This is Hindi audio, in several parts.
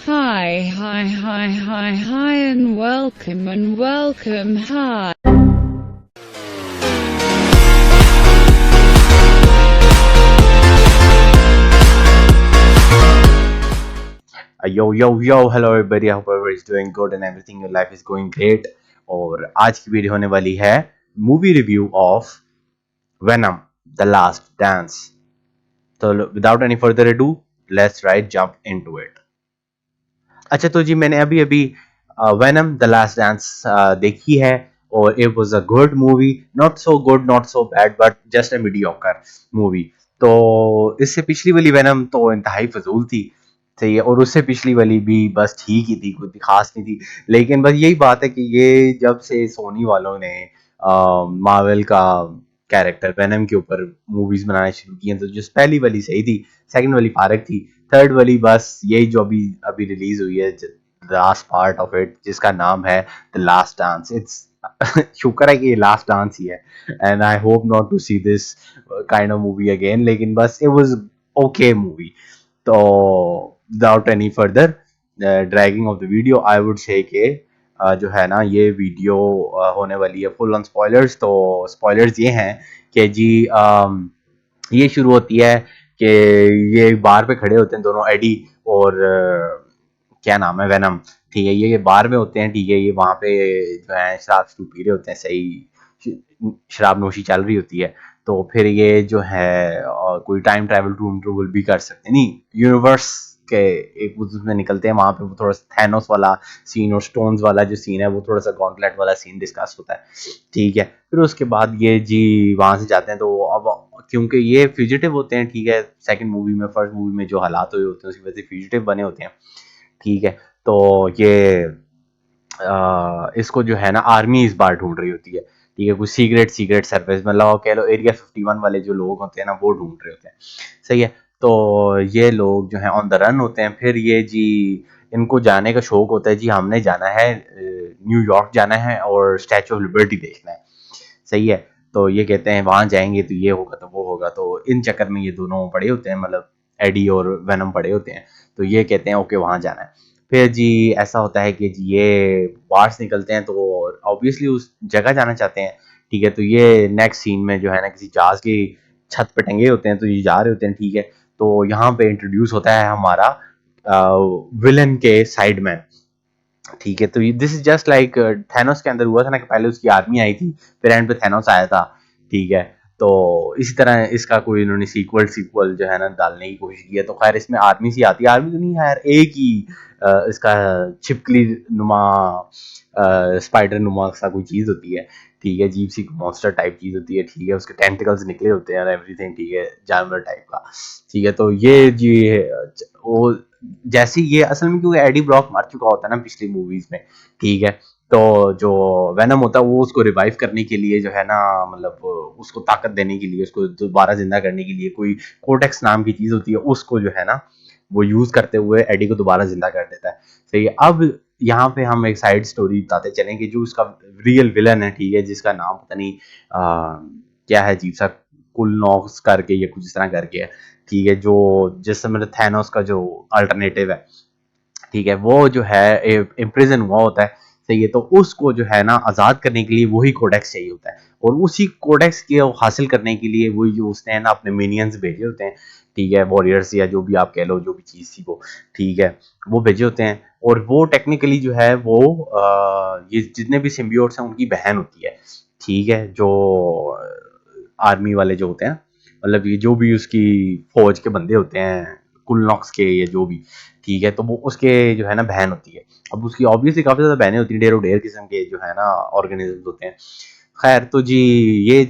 Hi, and welcome, hi. Yo, hello everybody. I hope everybody is doing good and everything in your life is going great. और आज की वीडियो होने वाली है movie review of Venom the last dance. तो without any further ado, let's right jump into it. अच्छा, तो जी मैंने अभी अभी वेनम द लास्ट डांस देखी है और it was a good movie. Not so good, not so bad, but just a mediocre movie. तो इससे पिछली वाली वेनम तो इंतहाई फजूल थी. सही है. और उससे पिछली वाली भी बस ठीक ही थी, कुछ खास नहीं थी. लेकिन बस यही बात है कि ये जब से सोनी वालों ने मार्वल का कैरेक्टर वेनम के ऊपर मूवीज बनाना शुरू की हैं, तो जो पहली वाली सही थी, सेकंड वाली फारक थी, थर्ड वाली बस यही जो अभी अभी रिलीज हुई है, लास्ट पार्ट ऑफ इट, जिसका नाम है द लास्ट डांस. इट्स शुक्र है कि ये लास्ट डांस ही है. And I hope not to see this kind of movie again. लेकिन बस इट वाज ओके मूवी. तो without any further dragging of the video, I would say कि जो है ना, ये वीडियो होने वाली है फुल ऑन स्पॉयलर्स. तो स्पॉयलर्स ये हैं कि जी ये शुरू होती है कि ये बार पे खड़े होते हैं दोनों, एडी और क्या नाम है, वेनम. ठीक है, ये बार में होते हैं. ठीक है, ये वहां पे जो है शराब शरूब पी रहे होते हैं. सही शराब नोशी चल रही होती है. तो फिर ये जो है कोई टाइम ट्रैवल ट्रूवल भी कर सकते हैं, नहीं, यूनिवर्स के एक उसमें निकलते हैं. वहां पे वो थोड़ा सा थैनोस वाला सीन और स्टोन्स वाला जो सीन है, वो थोड़ा सा गॉन्टलेट वाला सीन डिस्कस होता है. ठीक है, फिर उसके बाद ये जी वहां से जाते हैं. तो अब क्योंकि ये फ्यूजिटिव होते हैं, ठीक है, सेकंड मूवी में, फर्स्ट मूवी में जो हालात हुए होते हैं उसकी वजह से फ्यूजिटिव बने होते हैं. ठीक है, तो ये इसको जो है ना आर्मी इस बार ढूंढ रही होती है. ठीक है, कुछ सीक्रेट सर्विस, मतलब कह लो एरिया 51 वाले जो लोग होते हैं ना, वो ढूंढ रहे होते हैं. सही है. तो ये लोग जो है ऑन द रन होते हैं. फिर ये जी इनको जाने का शौक होता है, जी हमने जाना है न्यूयॉर्क जाना है और स्टैचू ऑफ लिबर्टी देखना है. सही है. तो ये कहते हैं वहां जाएंगे तो ये होगा तो वो होगा. तो इन चक्कर में ये दोनों पड़े होते हैं, मतलब एडी और वेनम पड़े होते हैं. तो ये कहते हैं ओके वहां जाना है. फिर जी ऐसा होता है कि जी ये बाहर से निकलते हैं तो ऑब्वियसली उस जगह जाना चाहते हैं. ठीक है, तो ये नेक्स्ट सीन में जो है ना किसी जहाज की छत पे टंगे होते हैं, तो ये जा रहे होते हैं. ठीक है, तो यहाँ पे इंट्रोड्यूस होता है हमारा विलन के साइड में. ठीक है, तो this is just like Thanos के अंदर हुआ था ना, कि पहले उसकी आर्मी आई थी, फिर एंड पे थैनोस आया था. ठीक है, तो इसी तरह इसका कोई इन्होंने सीक्वल जो है ना डालने की कोशिश की है. तो खैर इसमें आर्मी सी आती है, आर्मी तो नहीं है यार, एक ही इसका छिपकली नुमा स्पाइडर नुमा सा कोई चीज होती है. ठीक है, अजीब सी मॉन्स्टर टाइप चीज होती है. ठीक है, उसके टेंटिकल्स निकले होते हैं और एवरीथिंग. ठीक है, जानवर टाइप का. ठीक है, तो ये जी वो जैसे ये असल में, क्योंकि एडी ब्रॉक मर चुका होता है ना पिछली मूवीज में. ठीक है, तो जो वेनम होता है वो उसको रिवाइव करने के लिए जो है ना, मतलब उसको ताकत देने के लिए, उसको दोबारा जिंदा करने के लिए कोई कोटेक्स नाम की चीज होती है, उसको जो है ना वो यूज करते हुए एडी को दोबारा जिंदा कर देता है. सही है. अब यहाँ पे हम एक साइड स्टोरी बताते चलें कि जो उसका रियल विलन है, ठीक है, जिसका नाम पता नहीं क्या है, अजीब सा कुल नॉक्स करके या कुछ इस तरह करके है. ठीक है, जो जिस मतलब थैनोस का जो अल्टरनेटिव है. ठीक है, वो जो है इम्प्रिजन हुआ होता है. सही है, तो उसको जो है ना आज़ाद करने के लिए वही कोडेक्स चाहिए होता है. और उसी कोडेक्स के हासिल करने के लिए वही जो उसने ना अपने मिनियंस भेजे होते हैं. ठीक है, वॉरियर्स या जो भी आप कह लो, जो भी चीज़ थी वो. ठीक है, वो भेजे होते हैं. और वो टेक्निकली जो है वो ये जितने भी सिम्बियोट्स हैं उनकी बहन होती है. ठीक है, जो आर्मी वाले जो होते हैं, मतलब ये जो भी उसकी फौज के बंदे होते हैं, कुलनॉक्स के या जो भी. ठीक है, तो वो उसके जो है ना बहन होती है. अब उसकी ऑब्वियसली काफी ज्यादा बहनें होती हैं, ढेरों ढेर किस्म के जो है ना ऑर्गेनिजम्स होते हैं. खैर, तो जी ये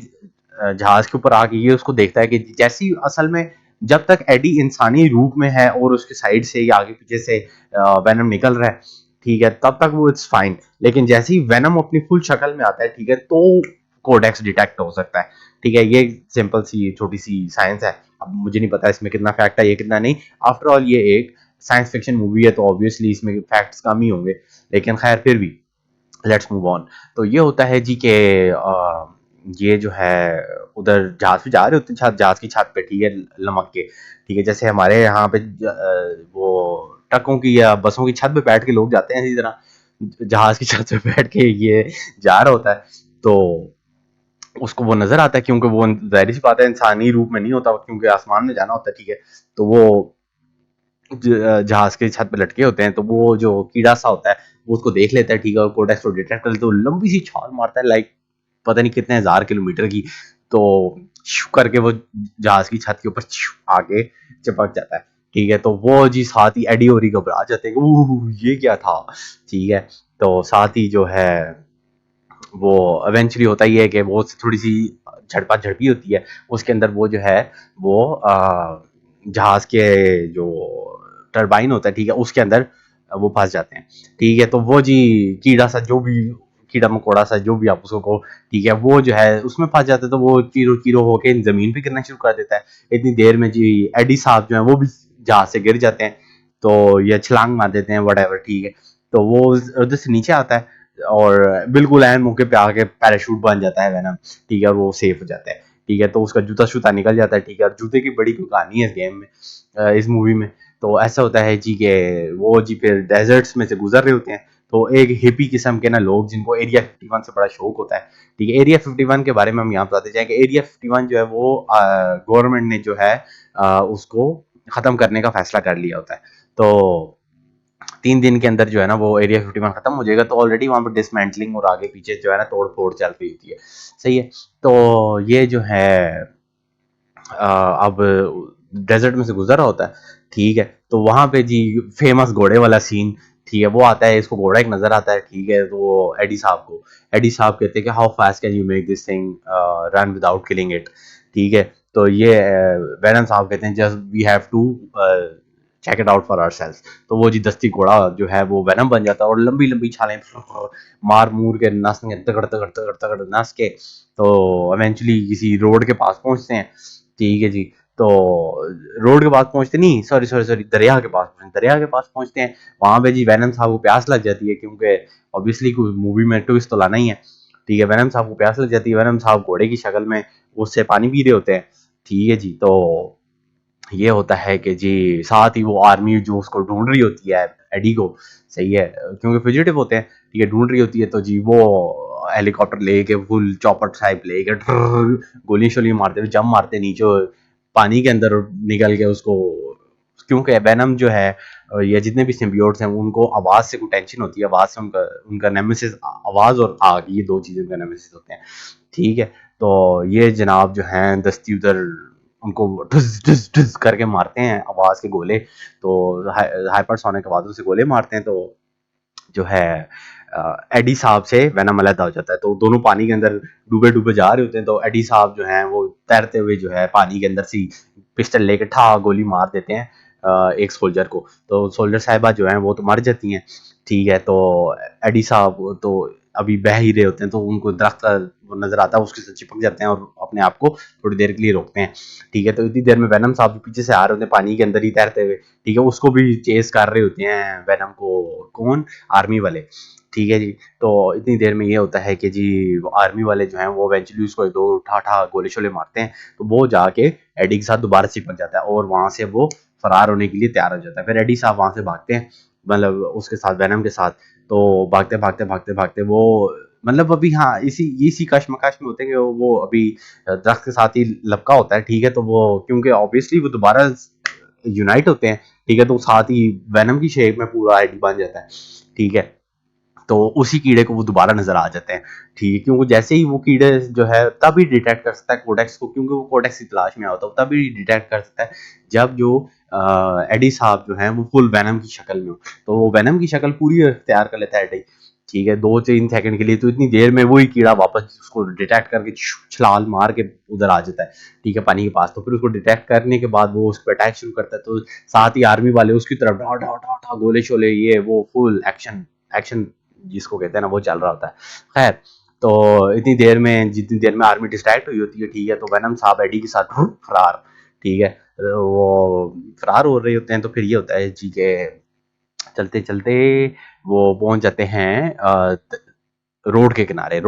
जहाज के ऊपर आके ये उसको देखता है कि जैसी असल में जब तक एडी इंसानी रूप में है और उसके साइड से या आगे पीछे से वेनम निकल रहा है, ठीक है, तब तक वो इट्स फाइन. लेकिन जैसे ही वेनम अपनी फुल शक्ल में आता है, ठीक है, तो कोडेक्स डिटेक्ट हो सकता है. ठीक है, ये सिंपल सी छोटी सी साइंस है. अब मुझे नहीं पता इसमें कितना फैक्ट है, ये कितना नहीं. आफ्टर ऑल ये एक साइंस फिक्शन मूवी है, तो ऑब्वियसली इसमें फैक्ट्स कम ही होंगे. लेकिन खैर फिर भी लेट्स मूव ऑन. तो ये होता है जी के ये जो है उधर जहाज पे जा रहे होते हैं, जहाज की छत पे. ठीक है, लमक के. ठीक है, जैसे हमारे यहाँ पे वो ट्रकों की या बसों की छत पे बैठ के लोग जाते हैं, इसी तरह जहाज की छत पे बैठ के ये जा रहा होता है। तो उसको वो नजर आता है, क्योंकि वो जाहिर सी बात है इंसानी रूप में नहीं होता, क्योंकि आसमान में जाना होता है, ठीक है। तो वो जहाज के छत पे लटके होते हैं, तो वो जो कीड़ा सा होता है वो उसको देख लेता है, ठीक है, और कोडेक्स को डिटेक्ट कर लेता है, तो लंबी सी छाल मारता है, लाइक पता नहीं कितने हजार किलोमीटर की। तो शू करके वो जहाज की छत के ऊपर आके चिपक जाता है, ठीक है। तो वो जी साथ ही एडी और घबरा जाते हैं कि ये क्या था, ठीक है। तो साथ ही जो है वो इवेंचुअली होता ही है कि वो थोड़ी सी झड़पा झड़पी होती है, उसके अंदर वो जो है वो जहाज के जो टरबाइन होता है, ठीक है, उसके अंदर वो फंस जाते हैं, ठीक है। तो वो जी कीड़ा सा जो भी कीड़ा मकोड़ा सा जो भी आप उसको कहो, ठीक है, वो जो है उसमें फंस जाता है, तो वो चीरो चीरो होके जमीन पे गिरना शुरू कर देता है। इतनी देर में जी एडी साहब जो है वो भी जहाज से गिर जाते हैं, तो ये छलांग मार देते हैं वट, ठीक है। तो वो उधर से नीचे आता है और बिल्कुल एन मौके पे आके पैराशूट बन जाता है वेनम, ठीक है, और वो सेफ हो जाता है, ठीक है। तो उसका जूता शूता निकल जाता है, ठीक है, और जूते की बड़ी कहानी है इस गेम में, इस मूवी में। तो ऐसा होता है जी के वो जी फिर डेजर्ट्स में से गुजर रहे होते हैं, तो एक हिपी किस्म के ना लोग जिनको एरिया 51 से बड़ा शौक होता है, ठीक है। एरिया 51 के बारे में हम यहाँ बताते जाएं कि एरिया 51 जो है वो गवर्नमेंट ने जो है उसको खत्म करने का फैसला कर लिया होता है। तो 3 दिन के अंदर जो है ना वो एरिया 51 खत्म हो जाएगा, तो ऑलरेडी वहां पर डिसमेंटलिंग और आगे पीछे जो है ना तोड़ फोड़ चल रही होती है, सही है। तो ये जो है अब डेजर्ट में से गुजर रहा होता है, ठीक है। तो वहां पे जी फेमस घोड़े वाला सीन, ठीक है, वो आता है, इसको घोड़ा एक नजर आता है, ठीक है। तो वो एडी साहब कहते हैं कि how fast can you make this thing run without killing it, ठीक है। तो ये वेनम साहब कहते हैं just we have to check it out for ourselves. तो वो जी दस्ती घोड़ा जो है वो वेनम बन जाता है और लंबी लंबी छालें मार मूर के नस तगड़ तगड़ तगड़ तगड़ नस के, तो इवेंचुअली किसी रोड के पास पहुंचते हैं, ठीक है जी। तो रोड के पास पहुंचते नहीं, सॉरी सॉरी सॉरी, दरिया के पास पहुंचते हैं। वहां पे जी वैनम साहब को प्यास लग जाती है, क्योंकि ऑब्वियसली कोई मूवी में ट्विस्ट तो लाना ही है, ठीक है। वैनम साहब को प्यास लग जाती है, वैनम साहब घोड़े की शक्ल में उससे पानी पी रहे होते हैं, ठीक है जी। तो ये होता है कि जी साथ ही वो आर्मी जो उसको ढूंढ रही होती है एडी को, सही है, क्योंकि फ्यूजिटिव होते हैं, ठीक है, ढूंढ रही होती है। तो जी वो हेलीकॉप्टर लेके फुल चॉपर टाइप लेके गोली शोली मारते हुए जंप मारते नीचे पानी के अंदर निकल के उसको, क्योंकि वेनम जो है या जितने भी सिम्बियोट्स हैं उनको आवाज से कोई टेंशन होती है, आवाज से उनका उनका नेमेसिस आवाज और आग, ये दो चीजें उनका नेमेसिस होते हैं, ठीक है। तो ये जनाब जो हैं दस्ती उधर उनको ठुस ठुस ठुस करके मारते हैं आवाज के गोले, तो हाइपरसोनिक आवाजों से गोले मारते हैं। तो जो है एडी साहब से वेनम अलहदा हो जाता है, तो दोनों पानी के अंदर डूबे डूबे जा रहे होते हैं। तो एडी साहब जो हैं वो तैरते हुए जो है पानी के अंदर सी पिस्टल लेके ठा गोली मार देते हैं एक सोल्जर को। तो सोल्जर साहिबा जो है वो तो मर जाती हैं, ठीक है। तो एडी साहब तो अभी बह ही रहे होते हैं, तो उनको दरख्त का वो नजर आता है, उसके साथ चिपक जाते हैं और अपने आप को थोड़ी देर के लिए रोकते हैं, ठीक है। तो इतनी देर में वेनम साहब भी पीछे से आ रहे होते हैं पानी के अंदर ही तैरते हुए, ठीक है, उसको भी चेस कर रहे होते हैं वेनम को, कौन, आर्मी वाले, ठीक है जी। तो इतनी देर में ये होता है कि जी वो आर्मी वाले जो हैं वो इवेंचुअली उसको एक दो ठा ठा गोले शोले मारते हैं, तो वो जाके एडी के साथ दोबारा चिपक जाता है और वहां से वो फरार होने के लिए तैयार हो जाता है। फिर एडी साहब वहां से भागते हैं, मतलब उसके साथ वेनम के साथ। तो भागते भागते भागते भागते वो मतलब अभी हाँ इसी कश्मकश में होते हैं कि वो अभी दरख्त के साथ ही लपका होता है, ठीक है। तो वो क्योंकि ऑब्वियसली वो दोबारा यूनाइट होते हैं, ठीक है, तो साथ ही वेनम की शेप में पूरा आईडी बन जाता है, ठीक है। तो उसी कीड़े को वो दोबारा नजर आ जाते हैं, ठीक है, क्योंकि जैसे ही वो कीड़े जो है तभी डिटेक्ट कर सकता है कोडेक्स को, क्योंकि वो कोडेक्स की तलाश में होता है, तभी डिटेक्ट कर सकता है जब जो एडी साहब जो है वो फुल वेनम की शक्ल में हो। तो वो वेनम की शक्ल पूरी तैयार कर लेता है एडी, ठीक है, 2-3 सेकंड के लिए। तो इतनी देर में वही कीड़ा वापस उसको डिटेक्ट करके छलाल मार के उधर आ जाता है, ठीक है, पानी के पास। तो फिर उसको डिटेक्ट करने के बाद वो उस पर अटैक शुरू करता है, तो साथ ही आर्मी वाले उसकी तरफ डा डा डा डा गोले शोले ये वो फुल एक्शन एक्शन जिसको कहते हैं ना वो चल रहा होता है। खैर, तो इतनी देर में जितनी देर में आर्मी डिस्ट्रैक्ट हुई होती है, ठीक है, तो वेनम साहब एडी के साथ फरार, ठीक है, वो फरार हो रहे होते हैं। तो फिर ये होता है जी के चलते चलते वो पहुंच जाते हैं रोड के किनारे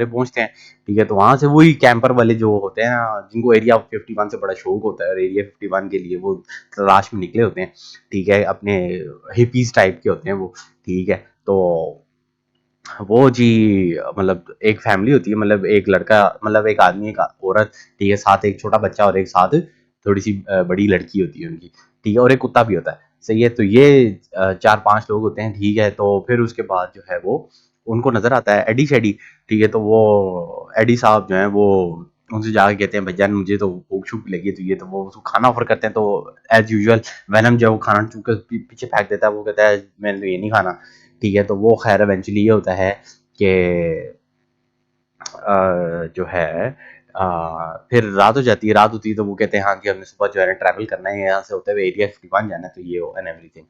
पहुंचते हैं। ठीक है, तो वहां से वही कैंपर वाले जो होते हैं ना, जिनको एरिया 51 से बड़ा शौक होता है और एरिया 51 के लिए वो तलाश में निकले होते हैं। ठीक है, अपने हिपीज टाइप के होते हैं वो। ठीक है, तो वो जी मतलब एक फैमिली होती है, मतलब एक लड़का, मतलब एक आदमी, एक औरत, ठीक है, साथ एक छोटा बच्चा और एक साथ थोड़ी सी बड़ी लड़की होती है उनकी। ठीक है, और एक कुत्ता भी होता है। सही है, तो ये 4-5 लोग होते हैं। ठीक है, तो फिर उसके बाद जो है वो उनको नजर आता है एडी शेडी। ठीक है, तो वो एडी साहब जो है वो उनसे जाके कहते हैं भैया मुझे तो भूख शूख लगी है, तो ये तो वो उसको खाना ऑफर करते हैं। तो एज यूजुअल वेनम जो है वो खाना चूक कर पीछे फेंक देता है, वो कहता है मैंने तो ये नहीं खाना। ठीक है, तो वो खैर इवेंचुअली ये होता है कि जो है फिर रात हो जाती है। रात होती है तो वो कहते हैं हाँ जी हमने सुबह जो है ट्रैवल करना है, यहाँ से होते हुए एरिया 51 जाना है, तो ये एंड एवरीथिंग।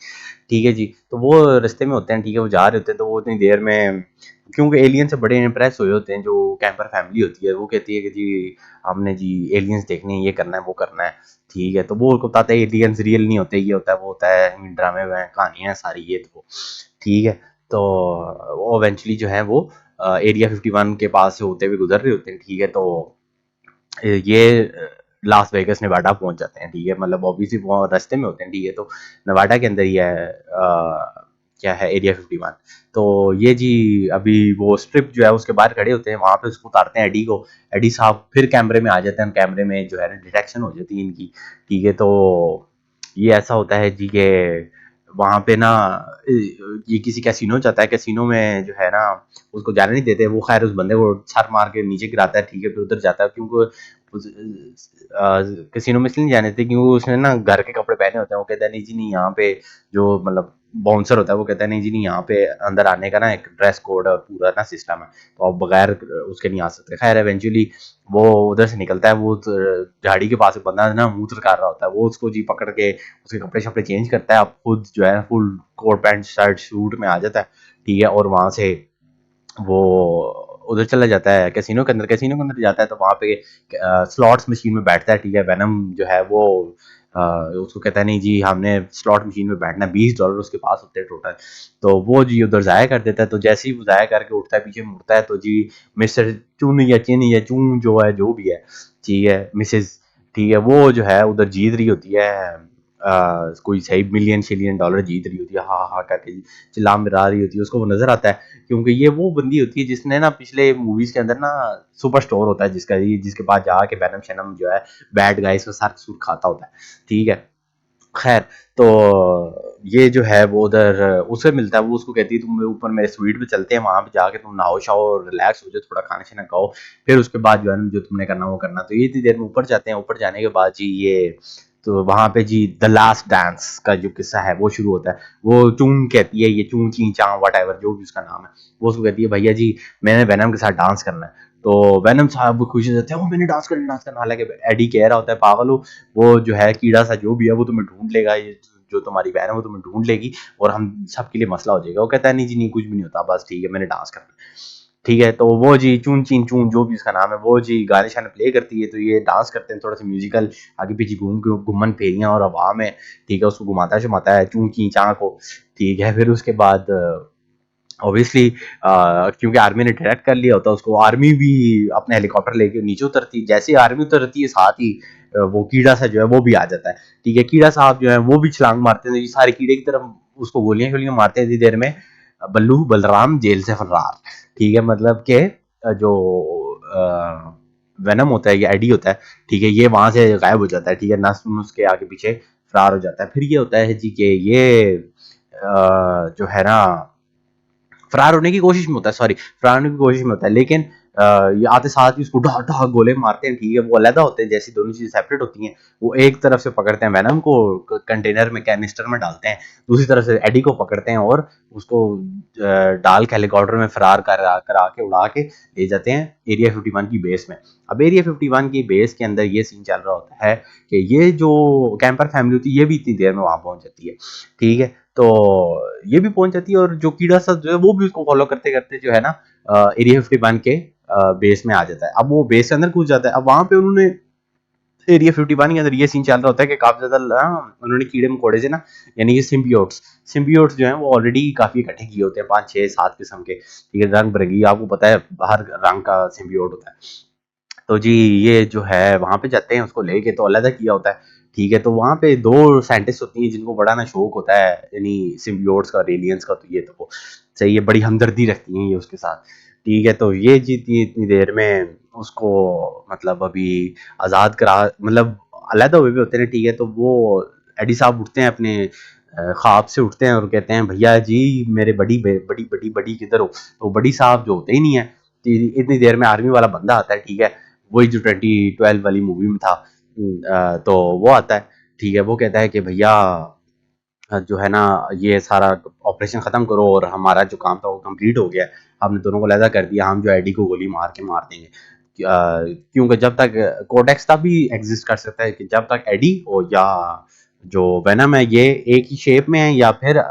ठीक है जी, तो वो रास्ते में होते हैं। ठीक है, वो जा रहे होते हैं, तो वो उतनी देर में क्योंकि एलियन से बड़े इंप्रेस हुए होते हैं, जो कैंपर फैमिली होती है वो कहती है कि जी हमने जी एलियंस देखने हैं, ये करना है वो करना है। ठीक है, तो वो उनको बताते हैं एलियंस रियल नहीं होते, ये होता है वो होता है, ड्रामे में कहानियां सारी ये तो। ठीक है, तो वो इवेंचुअली जो है वो एरिया 51 के पास से होते हुए गुजर रहे होते हैं। ठीक है, तो ये लास वेगस नेवाडा पहुंच जाते हैं। ठीक है, मतलब ऑब्वियसली वो रास्ते में होते हैं। ठीक है, तो नेवाडा के अंदर ही है क्या है एरिया 51। तो ये जी अभी वो स्ट्रिप जो है उसके बाहर खड़े होते हैं, वहां पे उसको उतारते हैं एडी को। एडी साहब फिर कैमरे में आ जाते हैं, कैमरे में जो है डिटेक्शन हो जाती है इनकी। ठीक है, तो ये ऐसा होता है जी के वहां पे ना ये किसी कैसीनो जाता है, कैसीनो में जो है ना उसको जाने नहीं देते। वो खैर उस बंदे को छर मार के नीचे गिराता है। ठीक है, फिर उधर जाता है क्योंकि कैसीनो में इसलिए नहीं जाने देते क्योंकि उसने ना घर के कपड़े पहने होते हैं। वो कहता है नहीं जी नहीं, यहाँ पे जो मतलब बाउंसर होता है वो कहता है नहीं जी नहीं, यहाँ पे अंदर आने का ना एक ड्रेस कोड पूरा ना सिस्टम है, तो आप बगैर उसके नहीं आ सकते। खैर एवेंचुअली वो उधर से निकलता है, वो झाड़ी के पास एक बंदा ना मूत्र कर रहा होता है, वो उसको जी पकड़ के उसके कपड़े शपड़े चेंज करता है। अब खुद जो है full coat pant shirt suit में आ जाता है। ठीक है, और वहां से वो उधर चला जाता है कैसीनो के अंदर। कैसीनो के अंदर जाता है तो वहां पे स्लॉट्स मशीन में बैठता है। ठीक है, वेनम जो है वो उसको कहता है नहीं जी हमने स्लॉट मशीन में बैठना है, $20 उसके पास होते हैं टोटल। तो वो जी उधर जाया कर देता है। तो जैसे ही वो जाया करके उठता है पीछे मुड़ता है तो जी मिस्टर चुन या चिन या चून जो है जो भी है, ठीक है मिसेज, ठीक है, वो जो है उधर जीत रही होती है कोई सही मिलियन शिलियन डॉलर जीत रही होती है, हा हा करके चिल्ला मिला रही होती है। उसको वो नजर आता है क्योंकि ये वो बंदी होती है जिसने ना पिछले मूवीज के अंदर ना सुपर स्टोर होता है जिसका, जिसके पास जाके वेनम शेनम जो है बैड गाइस का सर सूट खाता होता है। ठीक है, खैर, तो ये जो है वो उधर उसे मिलता है। वो उसको कहती है तुम ऊपर मेरे स्वीट पे चलते हैं, वहां पे जाके तुम नहाओ शाओ रिलैक्स हो जाओ, थोड़ा खाना शाना खाओ, फिर उसके बाद जो है ना जो तुमने करना वो करना। तो ये इतनी देर में ऊपर जाते हैं। ऊपर जाने के बाद जी ये तो वहां पे जी द लास्ट डांस का जो किस्सा है वो शुरू होता है। वो चून कहती है, ये चून ची चा वट एवर जो भी उसका नाम है, वो उसको कहती है भैया जी मैंने वेनम के साथ डांस करना है। तो वेनम साहब खुशी से ओ मैंने डांस करना। हालांकि एडी कह रहा होता है पागल हो, वो जो है कीड़ा सा जो भी है वो तुम्हें ढूंढ लेगा, ये जो तुम्हारी बहन है वो तुम्हें ढूंढ लेगी और हम सबके लिए मसला हो जाएगा। वो कहता है नहीं जी नहीं, कुछ भी नहीं होता, बस ठीक है मैंने डांस करना है। ठीक है, तो वो जी चून चीन चून जो भी उसका नाम है वो जी गाने शाने प्ले करती है। तो ये डांस करते हैं थोड़ा सा म्यूजिकल, आगे पीछे घूम के घुमन फेरियां और हवा में। ठीक है, उसको घुमाता शमाता है चूं ची चा को। ठीक है, फिर उसके बाद ऑब्वियसली क्योंकि आर्मी ने डायरेक्ट कर लिया होता है उसको, आर्मी भी अपने हेलीकॉप्टर लेके नीचे उतरती। जैसे ही आर्मी उतरती है साथ ही वो कीड़ा सा जो है वो भी आ जाता है। ठीक है, कीड़ा साहब जो है वो भी छलांग मारते हैं, सारे कीड़े की तरफ उसको गोलियां शोलियां मारते हैं। इतनी देर में बल्लू बलराम जेल से फरार। ठीक है, मतलब के जो वेनम होता है या एडी होता है, ठीक है, ये वहां से गायब हो जाता है। ठीक है, नस नुस के आगे पीछे फरार हो जाता है। फिर ये होता है जी के ये जो है ना फरार होने की कोशिश में होता है, सॉरी फरार होने की कोशिश में होता है, लेकिन ये आते साथ ही उसको ढा ढा गोले मारते हैं। ठीक है, वो अलग होते हैं, जैसी दोनों चीजें सेपरेट होती हैं। वो एक तरफ से पकड़ते हैं वेनम को, कंटेनर में कैनिस्टर में डालते हैं, दूसरी तरफ से एडी को पकड़ते हैं और उसको डाल के हेलीकॉप्टर में फरार करा के उड़ा के ले जाते हैं एरिया 51 की बेस में। अब एरिया 51 की बेस के अंदर ये सीन चल रहा होता है कि ये जो कैंपर फैमिली होती है ये भी इतनी देर में वहां पहुंच जाती है। ठीक है, तो ये भी पहुंच जाती है और जो कीड़ा सा जो है वो भी उसको फॉलो करते करते जो है ना एरिया 51 के बेस में आ जाता है। अब वो बेस के अंदर घुस जाता है। अब वहां पे उन्होंने एरिया 51 के अंदर ये सीन चल रहा होता है कि काफी ज्यादा उन्होंने कीड़े मकोड़े से ना, यानी कि सिम्बियोट्स जो हैं वो ऑलरेडी काफी इकट्ठे किए होते हैं, 5 6 7 किस्म के, ठीक है, रंग बिरंगी, आपको पता है हर रंग का सिम्बियोट होता है। तो जी ये जो है वहां पे जाते हैं उसको लेके, तो अलग किया होता है, ठीक है। तो वहां पे दो साइंटिस्ट होती हैं जिनको बड़ा ना शौक होता है यानी सिम्बियोट्स का और एलियंस का, तो ये तो सही है, बड़ी हमदर्दी रखती हैं ये उसके साथ, ठीक है। तो ये जीती इतनी देर में उसको मतलब अभी आज़ाद करा, मतलब अलग हुए भी होते हैं, ठीक है। तो वो एडी साहब उठते हैं अपने ख्वाब से उठते हैं और कहते हैं भैया जी मेरे बड़ी बड़ी बड़ी बड़ी किधर हो, तो बड़ी साहब जो होते ही नहीं है, इतनी देर में आर्मी वाला बंदा आता है, ठीक है, वही जो 2012 वाली मूवी में था। तो वो आता है, ठीक है, वो कहता है कि भैया जो है ना ये सारा ऑपरेशन खत्म करो और हमारा जो काम था वो कंप्लीट हो गया, हमने दोनों को अलहदा कर दिया, हम जो एडी को गोली मार के मार देंगे। क्योंकि जब तक कोडेक्स तब भी एग्जिस्ट कर सकता है कि जब तक एडी हो या जो वेनम है ये एक ही शेप में है या फिर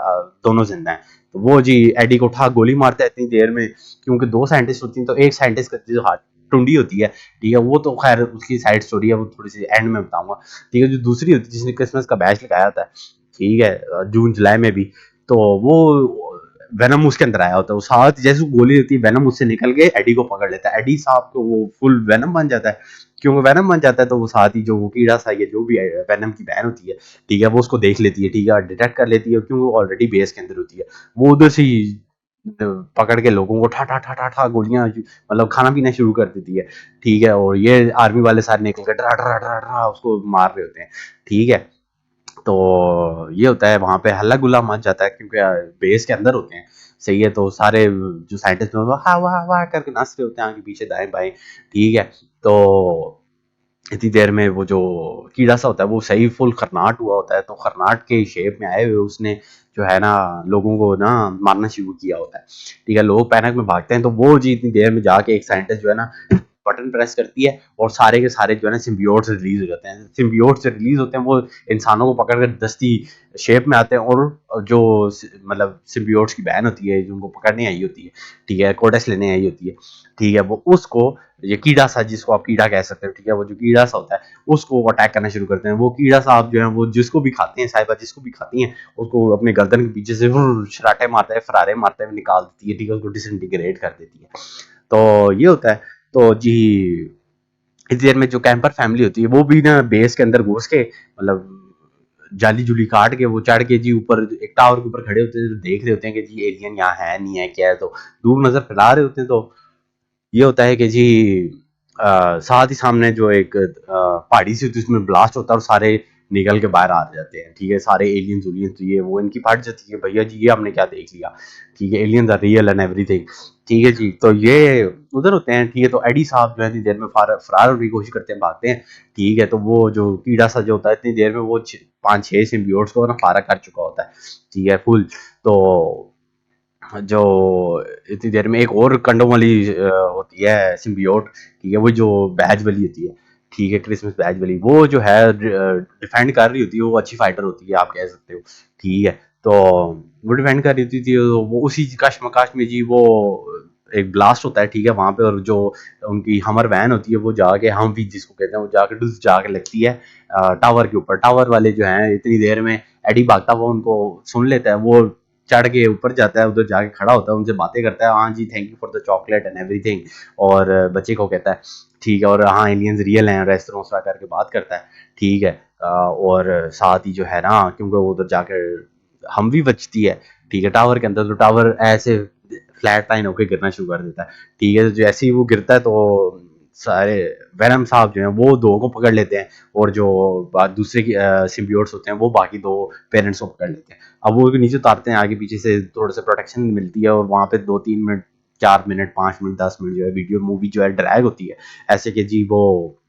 दोनों जिंदा हैं। तो वो जी एडी को उठा गोली मारता है इतनी देर में, क्योंकि दो साइंटिस्ट होती हैं तो एक साइंटिस्ट का जो हाथ टुंडी होती है, ठीक है, वो तो खैर उसकी साइड स्टोरी है, वो थोड़ी सी एंड में बताऊंगा, ठीक है। जो दूसरी होती है जिसने क्रिसमस का बैच लगाया था, ठीक है, जून जुलाई में भी, तो वो वेनम उसके अंदर आया होता है, उस हाथ जैसे गोली देती है वेनम उससे निकल के एडी को पकड़ लेता है, एडी साहब को वो फुल वेनम बन जाता है, क्योंकि वेनम बन जाता है तो वो साथ ही जो वो कीड़ा सा ये जो भी वेनम की बहन होती है, ठीक है, वो उसको देख लेती है, ठीक है, डिटेक्ट कर लेती है, क्योंकि वो ऑलरेडी बेस के अंदर होती है, वो उधर से ही पकड़ के लोगों को ठा ठा ठा ठा ठा गोलियां मतलब खाना पीना शुरू कर देती है, ठीक है। और ये आर्मी वाले सारे निकल कर डरा डरा डरा डरा उसको मार रहे होते हैं, ठीक है। तो ये होता है वहां पे हल्ला गुल्ला मच जाता है क्योंकि बेस के अंदर होते हैं, सही है। तो सारे जो साइंटिस्ट वाह वाह वाह करके नाच रहे होते हैं आगे पीछे दाएं बाएं, ठीक है। तो इतनी देर में वो जो कीड़ा सा होता है वो सही फुल खरनाट हुआ होता है, तो खरनाट के शेप में आए हुए उसने जो है ना लोगों को ना मारना शुरू किया होता है, ठीक है। लोग पैनिक में भागते हैं, तो वो जी इतनी देर में जाके एक साइंटिस्ट जो है ना बटन प्रेस करती है और सारे के सारे जो है ना सिम्बियोट से रिलीज हो जाते हैं, सिम्बियोट से रिलीज होते हैं, वो इंसानों को पकड़कर दस्ती शेप में आते हैं, और जो मतलब सिम्बियोट्स की बहन होती है जो उनको पकड़ने आई होती है, ठीक है, कोडेक्स लेने आई होती है, ठीक है, वो उसको ये कीड़ा सा जिसको आप कीड़ा कह सकते हो, ठीक है, वो जो कीड़ा सा होता है उसको अटैक करना शुरू करते हैं। वो कीड़ा साहब जो है वो जिसको भी खाते हैं, साहिबा जिसको भी खाती हैं उसको अपने गर्दन के पीछे से शराटे मारता है, फरारे मारते हुए निकाल देती है, ठीक है, उसको डिसइंटीग्रेट कर देती है। तो ये होता है। तो जी इतनी देर में जो कैंपर फैमिली होती है वो भी ना बेस के अंदर घुस के मतलब जाली जुली काट के वो चढ़ के जी ऊपर एक टावर के ऊपर खड़े होते हैं, तो देख रहे होते हैं कि जी एलियन यहाँ है नहीं है क्या है, तो दूर नजर फैला रहे होते हैं। तो ये होता है कि जी साथ ही सामने जो एक पहाड़ी सी होती है उसमें ब्लास्ट होता है और सारे निकल के बाहर आ जाते हैं, ठीक है, सारे एलियंस उलियंस ये वो इनकी फट जाती है, भैया जी ये हमने क्या देख लिया, ठीक है, aliens are real and everything, ठीक है जी। तो ये उधर होते हैं, ठीक है। तो एडी साहब जो है इतनी देर में फरार होने की कोशिश करते हैं, भागते हैं, ठीक है। तो वो जो कीड़ा सा जो होता है इतनी देर में वो 5 6 सिम्बियोट्स को ना फारा कर चुका होता है, ठीक है, फुल। तो जो इतनी देर में एक और कंडोम वाली होती है सिम्बियोट, ठीक है, वो जो बैज वाली होती है, ठीक है, क्रिसमस बैज वाली, वो जो है डिफेंड कर रही होती है, वो अच्छी फाइटर होती है आप कह सकते हो, ठीक है। तो वो डिफेंड कर रही होती थी, तो वो उसी कशमकश में जी वो एक ब्लास्ट होता है, ठीक है, वहां पे, और जो उनकी हमर वैन होती है वो जाके हम भी जिसको कहते हैं वो जाके डुस जाके लगती है टावर के ऊपर। टावर वाले जो हैं इतनी देर में एडी भागता हुआ उनको सुन लेता है, वो चढ़ के ऊपर जाता है, उधर जाके खड़ा होता है, उनसे बातें करता है, हाँ जी thank you for the chocolate and everything, और बच्चे को कहता है ठीक है, और हाँ एलियंस रियल हैं, रेस्टोरेंट करके बात करता है, ठीक है। और साथ ही जो है ना क्योंकि वो उधर जाकर हम भी बचती है, ठीक है, टावर के अंदर, तो टावर ऐसे फ्लैट लाइन होकर गिरना शुरू कर देता है, ठीक है। तो जैसे ही वो गिरता है तो सारे वेनम साहब जो हैं वो दो को पकड़ लेते हैं, और जो दूसरे की सिम्बियोट्स होते हैं वो बाकी दो पेरेंट्स को पकड़ लेते हैं। अब वो नीचे उतारते हैं, आगे पीछे से थोड़े से प्रोटेक्शन मिलती है, और वहां पे 2 3 मिनट 4 मिनट 5 मिनट 10 मिनट जो है वीडियो मूवी जो है ड्रैग होती है, ऐसे कि जी वो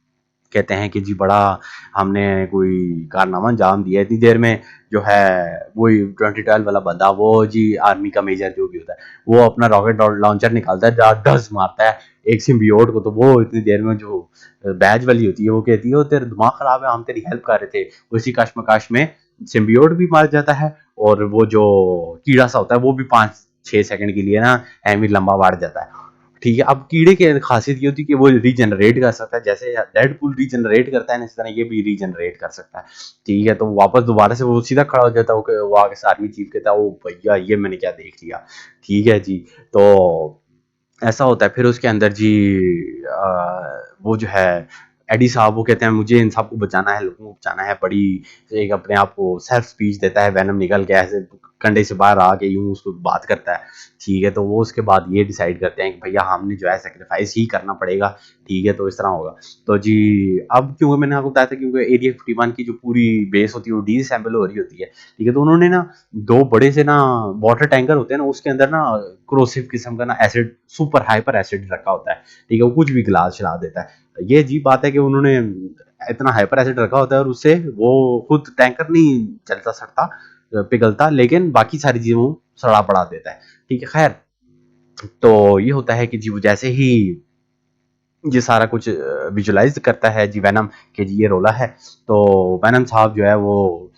कहते हैं कि जी बड़ा हमने कोई कारनामा अंजाम दिया है। इतनी देर में जो है वही 2012 वाला बंदा वो जी आर्मी का मेजर जो भी होता है वो अपना रॉकेट लॉन्चर निकालता है, डस मारता है एक सिम्बियोट को, तो वो इतनी देर में जो बैज वाली होती है वो कहती है वो तेरा दिमाग खराब है, हम तेरी हेल्प कर रहे थे, उसी कश्मकश में सिम्बियोट भी मार जाता है, और वो जो कीड़ा सा होता है वो भी 5 6 सेकंड के लिए ना एमी लंबा बढ़ जाता है, ठीक है। अब कीड़े की खासियत ये होती है कि वो रीजनरेट कर सकता है, जैसे डेडपूल रीजनरेट करता है ना, इस तरह ये भी रीजनरेट कर सकता है। ठीक है, तो वापस दोबारा से वो सीधा खड़ा हो जाता है, वो आगे से आर्मी चीफ कहता है ओ भैया ये मैंने क्या देख लिया। ठीक है जी। तो ऐसा होता है। फिर उसके अंदर जी वो जो है एडी साहब वो कहते हैं मुझे इन सबको बचाना है, लोगों को बचाना है। बड़ी एक अपने आप को सेल्फ स्पीच देता है, वैनम निकल के ऐसे कंडे से बाहर आके यूं उसको बात करता है। ठीक है, तो वो उसके बाद ये डिसाइड करते हैं कि भैया हमने जो है सेक्रीफाइस ही करना पड़ेगा। ठीक है, तो इस तरह होगा। तो जी अब क्योंकि मैंने आपको बताया था क्योंकि एरिया 51 की जो पूरी बेस होती है वो डिसअसेंबल हो रही होती है। ठीक है, तो उन्होंने ना दो बड़े से ना वाटर टैंकर होते हैं ना, उसके अंदर ना क्रोसिव किस्म का ना एसिड, सुपर हाइपर एसिड रखा होता है। ठीक है, वो कुछ भी गिलास चला देता है। ये अजीब बात है कि उन्होंने इतना हाइपर एसिड रखा होता है और उससे वो खुद टैंकर नहीं चलता सड़ता पिघलता, लेकिन बाकी सारी चीजों को सड़ा पड़ा देता है। ठीक है, खैर तो ये होता है कि जी वो जैसे ही ये सारा कुछ विजुलाइज करता है जी वैनम कि जी ये रोला है, तो वैनम साहब जो है वो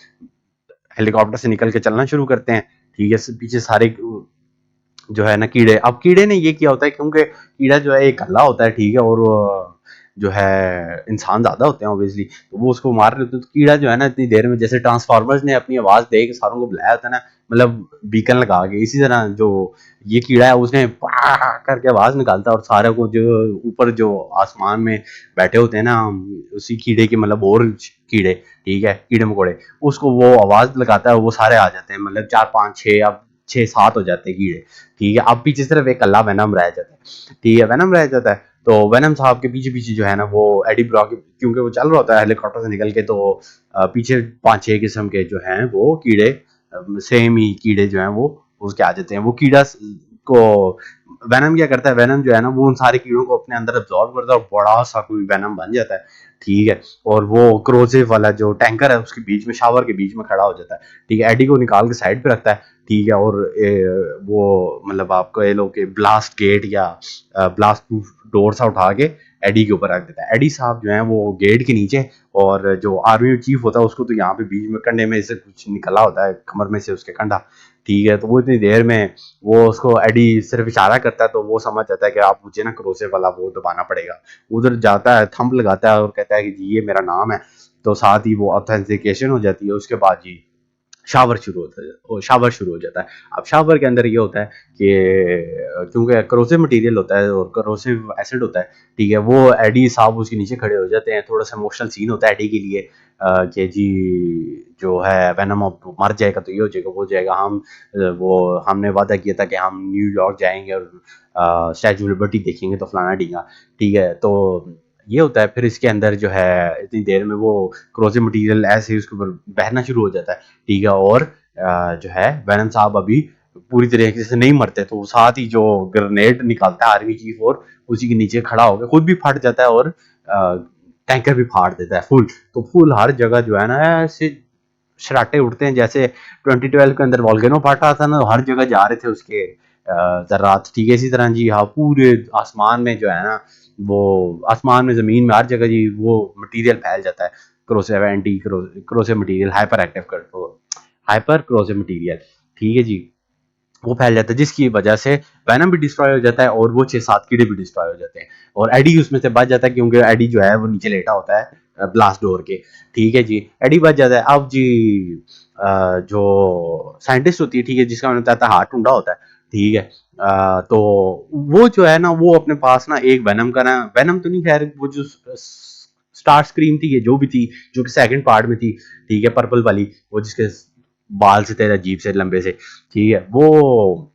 हेलीकॉप्टर से निकल के चलना शुरू करते हैं। ठीक है, पीछे सारे जो है ना कीड़े, अब कीड़े ने ये किया होता है क्योंकि कीड़ा जो है एक हल्ला होता है। ठीक है, और जो है इंसान ज्यादा होते हैं ऑब्वियसली, तो वो उसको मार रहे होते हैं। तो कीड़ा जो है ना इतनी देर में जैसे ट्रांसफॉर्मर्स ने अपनी आवाज दे के सारों को बुलाया होता है ना, मतलब बीकन लगा के, इसी तरह जो ये कीड़ा है उसने पा करके आवाज निकालता है और सारे को जो ऊपर जो आसमान में बैठे होते हैं ना उसी कीड़े के मतलब और कीड़े, ठीक है कीड़े मकोड़े, उसको वो आवाज लगाता है, वो सारे आ जाते हैं, मतलब 4 5 6 अब 6 7 हो जाते हैं कीड़े। ठीक है, अब पीछे सिर्फ एक अल्लाह वैनम रह जाता है। ठीक है, वैनम रह जाता है। तो वैनम साहब के पीछे पीछे जो है ना वो एडी ब्रॉक, क्योंकि वो चल रहा होता है हेलीकॉप्टर से निकल के, तो पीछे 5 6 किस्म के जो हैं वो कीड़े, सेम ही कीड़े जो हैं वो उसके आ जाते हैं। वो कीड़ा को वैनम क्या करता है, वैनम जो है ना वो उन सारे कीड़ों को अपने अंदर अब्जॉर्ब करता है और बड़ा सा कोई वैनम बन जाता है। ठीक है, और वो क्रोसिव वाला जो टैंकर है उसके बीच में, शावर के बीच में खड़ा हो जाता है। ठीक है, एडी को निकाल के साइड पे रखता है। ठीक है, और वो मतलब आपको ये लोग के ब्लास्ट गेट या ब्लास्ट प्रूफ डोर सा उठा के एडी के ऊपर रख देता है। एडी साहब जो है वो गेट के नीचे, और जो आर्मी चीफ होता है उसको तो यहाँ पे बीच में कंधे में से कुछ निकला होता है, कमर में से उसके कंधा। ठीक है, तो वो इतनी देर में वो उसको एडी सिर्फ इशारा करता है, तो वो समझ जाता है कि आप मुझे ना क्रोसे वाला वो दबाना पड़ेगा। उधर जाता है, थंब लगाता है और कहता है कि जी ये मेरा नाम है। तो साथ ही वो ऑथेंटिकेशन हो जाती है। उसके बाद जी शावर शुरू होता है, और शावर शुरू हो जाता है। अब शावर के अंदर ये होता है कि क्योंकि करोसिव मटेरियल होता है और करोसिव एसिड होता है। ठीक है, वो एडी साहब उसके नीचे खड़े हो जाते हैं। थोड़ा सा इमोशनल सीन होता है एडी के लिए कि जी जो है वैनम अब मर जाएगा तो ये हो जाएगा वो हो जाएगा, हम वो हमने वादा किया था कि हम न्यूयॉर्क जाएंगे और स्टैचू ऑफ लिबर्टी देखेंगे तो फलाना ढींगा। ठीक है, तो ये होता है। फिर इसके अंदर जो है इतनी देर में वो क्रोसिव मटेरियल ऐसे ही उसके ऊपर बहना शुरू हो जाता है। ठीक है, और जो है वैनम साहब अभी पूरी तरीके से नहीं मरते, तो साथ ही जो ग्रेनेड निकालता है आर्मी चीफ और उसी के नीचे खड़ा होकर खुद भी फट जाता है और टैंकर भी फाड़ देता है फुल। तो फुल हर जगह जो है ना ऐसे शराटे उठते हैं, जैसे 2012 के अंदर वॉल्केनो फाटा था ना, हर जगह जा रहे थे उसके जर्रात। ठीक है, इसी तरह जी हाँ पूरे आसमान में जो है ना वो आसमान में जमीन में हर जगह जी वो मटेरियल फैल जाता है। Corrosive anti corrosive material, hyper corrosive material. ठीक है जी, वो फैल जाता है जिसकी वजह से वैनम भी डिस्ट्रॉय हो जाता है और वो 6 7 कीड़े भी डिस्ट्रॉय हो जाते हैं, और एडी उसमें से बच जाता है क्योंकि एडी जो है वो नीचे लेटा होता है ब्लास्ट डोर के। ठीक है जी, एडी बच जाता है। अब जी जो साइंटिस्ट होती है, ठीक है, जिसका मैंने बताया था हाथ टूटा होता है। ठीक है, तो वो जो है ना वो अपने पास ना एक वैनम का ना, वैनम तो नहीं खैर, वो जो स्टार स्क्रीम थी, ये जो भी थी, जो कि सेकंड पार्ट में थी। ठीक है, पर्पल वाली, वो जिसके बाल से थे अजीब से लंबे से। ठीक है, वो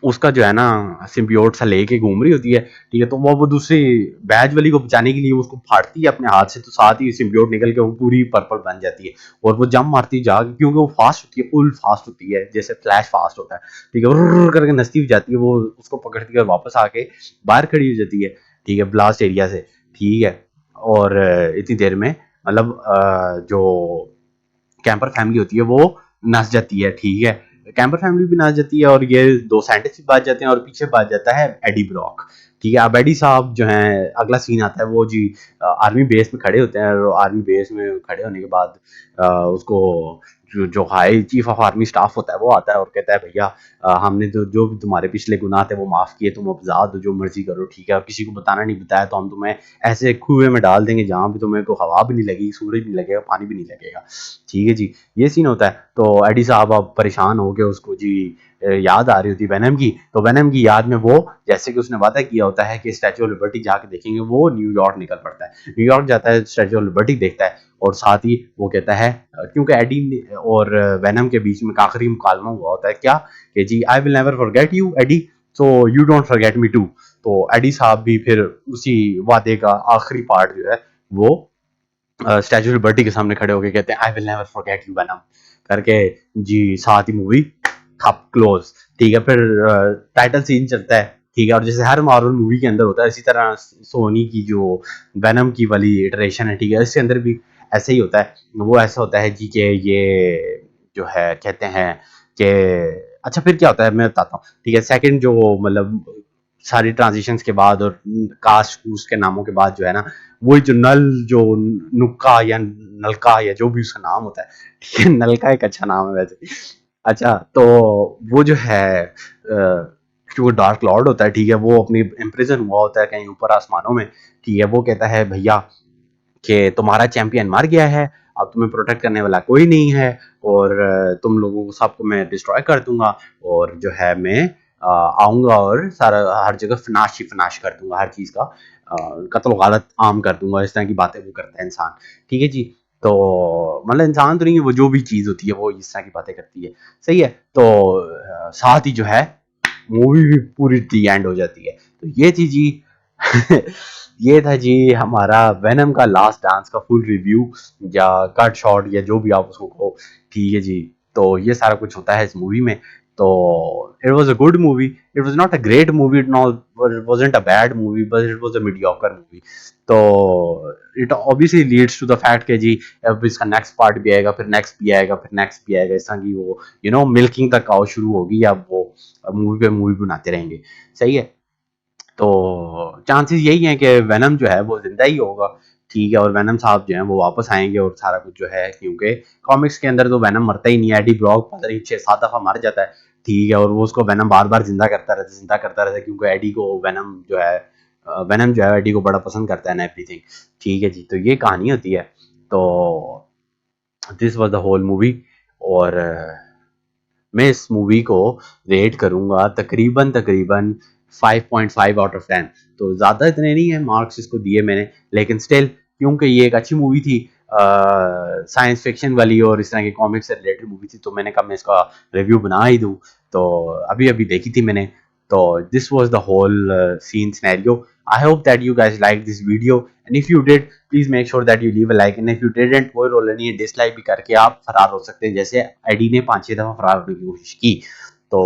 उसका जो है ना सिम्बियोट सा लेके घूम रही होती है। ठीक है, तो वो दूसरी बैज वाली को बचाने के लिए उसको फाड़ती है अपने हाथ से, तो साथ ही सिम्बियोट निकल के वो पूरी पर्पल बन जाती है और वो जंप मारती जाके, क्योंकि वो फास्ट होती है, फुल फास्ट होती है, जैसे फ्लैश फास्ट होता है। ठीक है, रुर करके नस्ती हुई जाती है, वो उसको पकड़ती है और वापस आके बाहर खड़ी हो जाती है। ठीक है, ब्लास्ट एरिया से। ठीक है, और इतनी देर में मतलब जो कैंपर फैमिली होती है वो नस जाती है। ठीक है, कैंपर फैमिली भी नस जाती है और ये दो साइंटिस्ट भी बच जाते हैं और पीछे बच जाता है एडी ब्रॉक। ठीक है, अब एडी साहब जो हैं, अगला सीन आता है वो जी आर्मी बेस में खड़े होते हैं और आर्मी बेस में खड़े होने के बाद उसको जो high chief of army staff होता है वो आता है और कहता है भैया हमने जो भी तुम्हारे पिछले गुनाह थे वो माफ़ किए, तुम अब आज़ाद हो, जो मर्जी करो, ठीक है, और किसी को बताना नहीं बताया तो हम तुम्हें ऐसे कुएं में डाल देंगे जहाँ भी तुम्हें को हवा भी नहीं लगेगी, सूरज नहीं लगेगा, पानी भी नहीं लगेगा। ठीक है जी, ये सीन होता है। तो एडी साहब अब परेशान हो गए, उसको जी याद आ रही होती है वेनम की, तो वेनम की याद में वो, जैसे कि उसने वादा किया होता है कि स्टैचू ऑफ लिबर्टी जाके देखेंगे, वो न्यूयॉर्क निकल पड़ता है, न्यूयॉर्क जाता है, स्टैचू ऑफ लिबर्टी देखता है, और साथ ही वो कहता है क्योंकि एडी और वेनम के बीच में एक आखिरी मुकालमा हुआ होता है क्या कि जी I will never forget you Eddie, so you don't forget me too. तो एडी साहब भी फिर उसी वादे का आखिरी पार्ट जो है वो स्टैचू ऑफ लिबर्टी के सामने खड़े होकर कहते हैं आई will never forget you venom करके, जी साथ ही मूवी खप क्लोज। ठीक है, फिर टाइटल सीन चलता है, ठीक है, और जैसे हर मार्वल मूवी के अंदर होता है इसी तरह सोनी की जो वेनम की वाली इटरेशन है, ठीक है, इसके अंदर भी ऐसे ही होता है। वो ऐसा होता है जी कि ये जो है कहते हैं कि अच्छा फिर क्या होता है मैं बताता हूँ, ठीक है, सेकंड जो मतलब सारी ट्रांजिशंस के बाद और कास्ट कूस्ट के नामों के बाद जो है ना, वही जो जो नुक्का या नलका या जो भी उसका नाम होता है, ठीक है, नलका एक अच्छा नाम है वैसे। अच्छा, तो वो जो है जो डार्क लॉर्ड होता है, ठीक है, वो अपनी इम्प्रिजन हुआ होता है कहीं ऊपर आसमानों में, ठीक है, वो कहता है भैया कि तुम्हारा चैंपियन मर गया है, अब तुम्हें प्रोटेक्ट करने वाला कोई नहीं है, और तुम लोगों को सबको मैं डिस्ट्रॉय कर दूंगा, और जो है मैं आऊंगा और सारा हर जगह फनाश ही फनाश कर दूंगा, हर चीज़ का कत्ल गालत आम कर दूंगा, इस तरह की बातें वो करता है इंसान। ठीक है जी, तो मतलब इंसान तो नहीं है, वो जो भी चीज़ होती है वो इस तरह की बातें करती है। सही है, तो साथ ही जो है मूवी भी पूरी दी एंड हो जाती है। तो ये थी जी ये था जी हमारा वेनम का लास्ट डांस का फुल रिव्यू या कट शॉट या जो भी आप उसको कहो। ठीक है जी, तो ये सारा कुछ होता है इस मूवी में। तो it was a good movie, it was not a great movie, it wasn't a bad movie, but it was a mediocre movie. तो it obviously leads to the fact कि जी अब इसका नेक्स्ट पार्ट भी आएगा, फिर नेक्स्ट भी आएगा, फिर नेक्स्ट भी आएगा, इस तरह की वो मिल्किंग तक काउ शुरू होगी, अब वो मूवी पे मूवी बनाते रहेंगे। सही है, तो चांसेस यही हैं कि वेनम जो है वो जिंदा ही होगा। ठीक है, और वेनम साहब जो हैं वो वापस आएंगे और सारा कुछ जो है, क्योंकि कॉमिक्स के अंदर तो वेनम मरता ही नहीं है, एडी ब्रॉक पता नहीं 6-7 दफा मर जाता है। ठीक है, और वो उसको वेनम बार बार जिंदा करता रहता है, क्योंकि एडी को वेनम जो है एडी को बड़ा पसंद करता है ना एवरीथिंग। ठीक है जी, तो ये कहानी होती है। तो this was the whole movie, और मैं इस मूवी को रेट करूंगा तकरीबन तकरीबन 5.5 आउट ऑफ 10। तो ज़्यादा इतने नहीं है मार्क्स इसको दिए मैंने, लेकिन स्टिल क्योंकि ये एक अच्छी मूवी थी, साइंस फिक्शन वाली और इस तरह की कॉमिक्स से रिलेटेड मूवी थी, तो मैंने कहा मैं इसका रिव्यू बना ही दूँ। तो अभी अभी देखी थी मैंने। तो this was the whole scene scenario. I hope that you guys liked this video, and if you did, please make sure that you leave a like, and if you didn't कोई रोल नहीं है, डिसलाइक भी करके आप फरार हो सकते हैं, जैसे आईडी ने 5-6 दफा फरार होने की कोशिश की। तो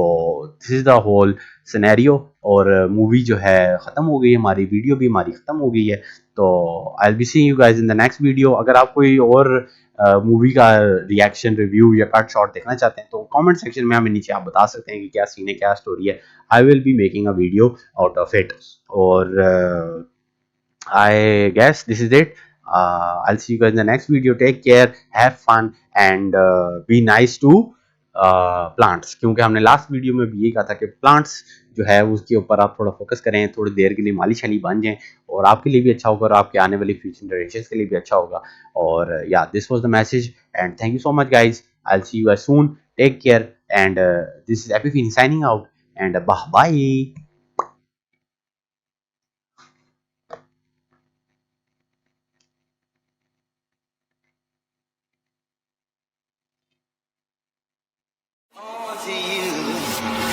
this is the whole scenario, और मूवी जो है खत्म हो गई, हमारी वीडियो भी हमारी खत्म हो गई है। तो I will be seeing you guys in the next video. अगर आप कोई और मूवी का रिएक्शन रिव्यू या कट शॉट देखना चाहते हैं तो कमेंट सेक्शन में हमें नीचे आप बता सकते हैं कि क्या सीन है, क्या स्टोरी है। I will be making a video out of it, और I guess this is it. I'll see you guys in the next video. Take care, have fun, and be nice to plants. क्योंकि हमने लास्ट वीडियो में भी यही कहा था कि प्लांट्स जो है उसके ऊपर आप थोड़ा फोकस करें, थोड़ी देर के लिए माली शाली बन जाएं, और आपके लिए भी अच्छा होगा और आपके आने वाली फ्यूचर जनरेशन के लिए भी अच्छा होगा। और या this was the message, and thank you so much guys. I will see you guys soon. Take care, and this is Epifin signing out, and bye bye. To you.